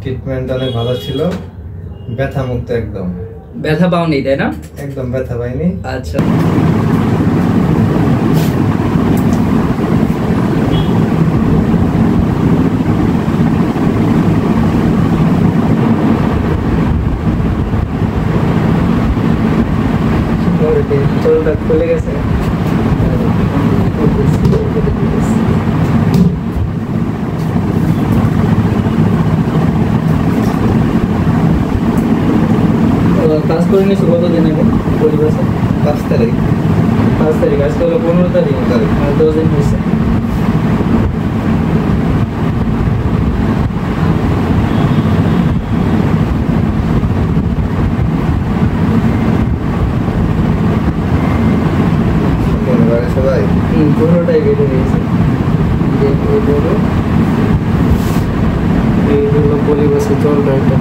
Treatment অনেক ভালো ছিল, ব্যথা মুক্ত একদম। ব্যথা পাওনি তাই না? একদম ব্যথা পাইনি। আচ্ছা, চোলটা খুলে গেছে। কাজ করে নিয়েছো কতদিন আগে? পরিবেশে 5 তারিখ। 5 তারিখ, আজকে হলো 15 তারিখ, আর 10 দিন হয়েছে। সবাই 15টাই বেড়ে গেছে। এই হলো পরিবেশে চলটা, এটা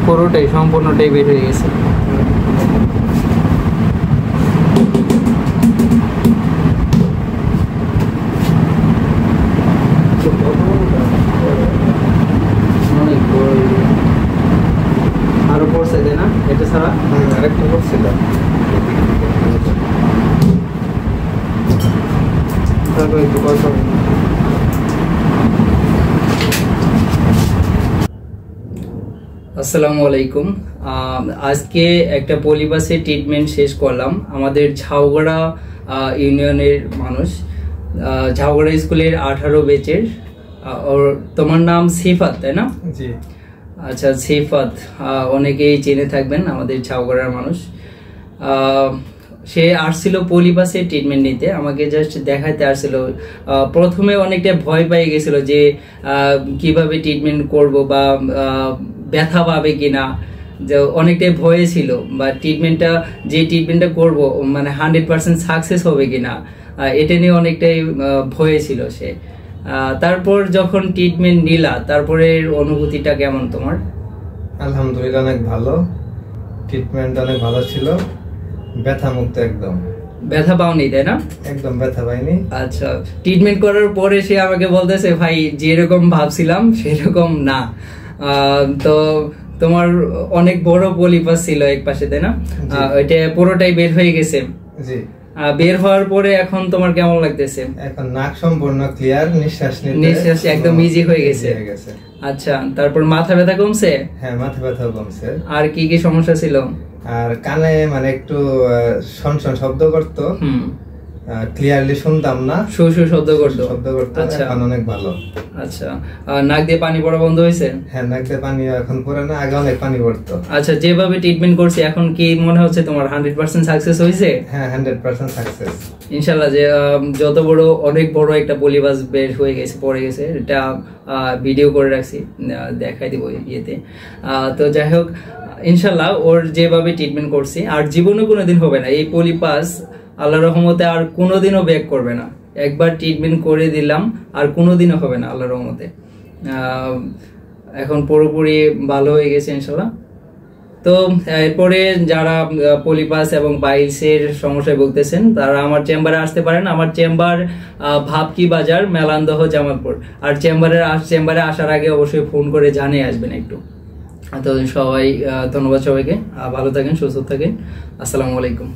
পুরোটাই সম্পূর্ণটাই বের হয়ে গেছে। অনেক বড় আরো পড়ছে তাই না? এটা ছাড়া আরেকটা করছিল। তারপর একটু কথা আসসালামু আলাইকুম। আজকে একটা পলিবাসে ট্রিটমেন্ট শেষ করলাম। আমাদের ঝাউগড়া ইউনিয়নের মানুষ, ঝাউগড়া স্কুলের 18 ব্যাচের। তোমার নাম সিফাত তাই না? জি। আচ্ছা সিফাত, অনেকেই চিনে থাকবেন, আমাদের ঝাউগড়ার মানুষ। সে আসছিল পলিবাসে ট্রিটমেন্ট নিতে, আমাকে জাস্ট দেখাতে আসছিল। প্রথমে অনেকটা ভয় পেয়ে গেছিল যে কিভাবে ট্রিটমেন্ট করব বা ব্যথা পাবে কিনা, যে অনেকটাই ভয়ে ছিল, বা ট্রিটমেন্টটা করব মানে 100% সাকসেস হবে কিনা, এটা নিয়ে অনেকটাই ভয়ে ছিল সে। তারপর যখন ট্রিটমেন্ট নিলা, তারপরে অনুভূতিটা কেমন তোমার? আলহামদুলিল্লাহ অনেক ভালো, ট্রিটমেন্ট অনেক ভালো ছিল, ব্যথা মুক্ত একদম। ব্যথা পাওনি তাই না? একদম ব্যথা পাইনি। আচ্ছা, ট্রিটমেন্ট করার পরে সে আমাকে বলতেছে ভাই যেরকম ভাবছিলাম সেরকম না। তো তোমার অনেক বড় পলিপাস ছিল এক পাশে তাই না? ওইটা পুরোটাই বের হয়ে গেছে। জি। বের হওয়ার পরে এখন তোমার কেমন লাগতেছে? এখন নাক সম্পূর্ণ ক্লিয়ার, নিঃশ্বাস একদম ইজি হয়ে গেছে। আচ্ছা, তারপর মাথা ব্যথা কমছে? হ্যাঁ, মাথা ব্যথা কমছে। আর কি কি সমস্যা ছিল? আর কানে মানে একটু শনশন শব্দ করতো, ক্লিয়ারলি শুনতাম না, শু শু শব্দ করতো। আচ্ছা, এখন অনেক ভালো। আচ্ছা, নাক দিয়ে পানি পড়া বন্ধ হয়েছে? হ্যাঁ, নাক দিয়ে পানি এখন পড়ে না, আগে অনেক পানি পড়তো। আচ্ছা, যেভাবে ট্রিটমেন্ট করছি এখন কি মনে হচ্ছে তোমার 100% সাকসেস হয়েছে? হ্যাঁ, 100% সাকসেস ইনশাআল্লাহ। যে যত বড় অনেক বড় একটা পলিবাস বের হয়ে গেছে, পড়ে গেছে, এটা ভিডিও করে রাখছি, দেখাই দিব ইয়েতে। তো যাই হোক, ইনশাআল্লাহ ওর যেভাবে ট্রিটমেন্ট করছি আর জীবনে কোনোদিন হবে না এই পলিপাস, আল্লাহর রহমতে আর কোনোদিনও ব্যাক করবে না। একবার ট্রিটমেন্ট করে দিলাম আর কোনোদিনও হবে না আল্লাহর রহমতে। এখন পুরোপুরি ভালো হয়ে গেছে ইনশাআল্লাহ। তো এরপরে যারা পলিপাস এবং পাইলসের সমস্যায় ভুগতেছেন তারা আমার চেম্বারে আসতে পারেন। আমার চেম্বার ভাবকি বাজার, মেলান্দহ, জামালপুর। আর চেম্বারে আসার আগে অবশ্যই ফোন করে জানিয়ে আসবেন একটু। তো সবাই ধন্যবাদ সবাইকে, ভালো থাকেন, সুস্থ থাকেন। আসসালামু আলাইকুম।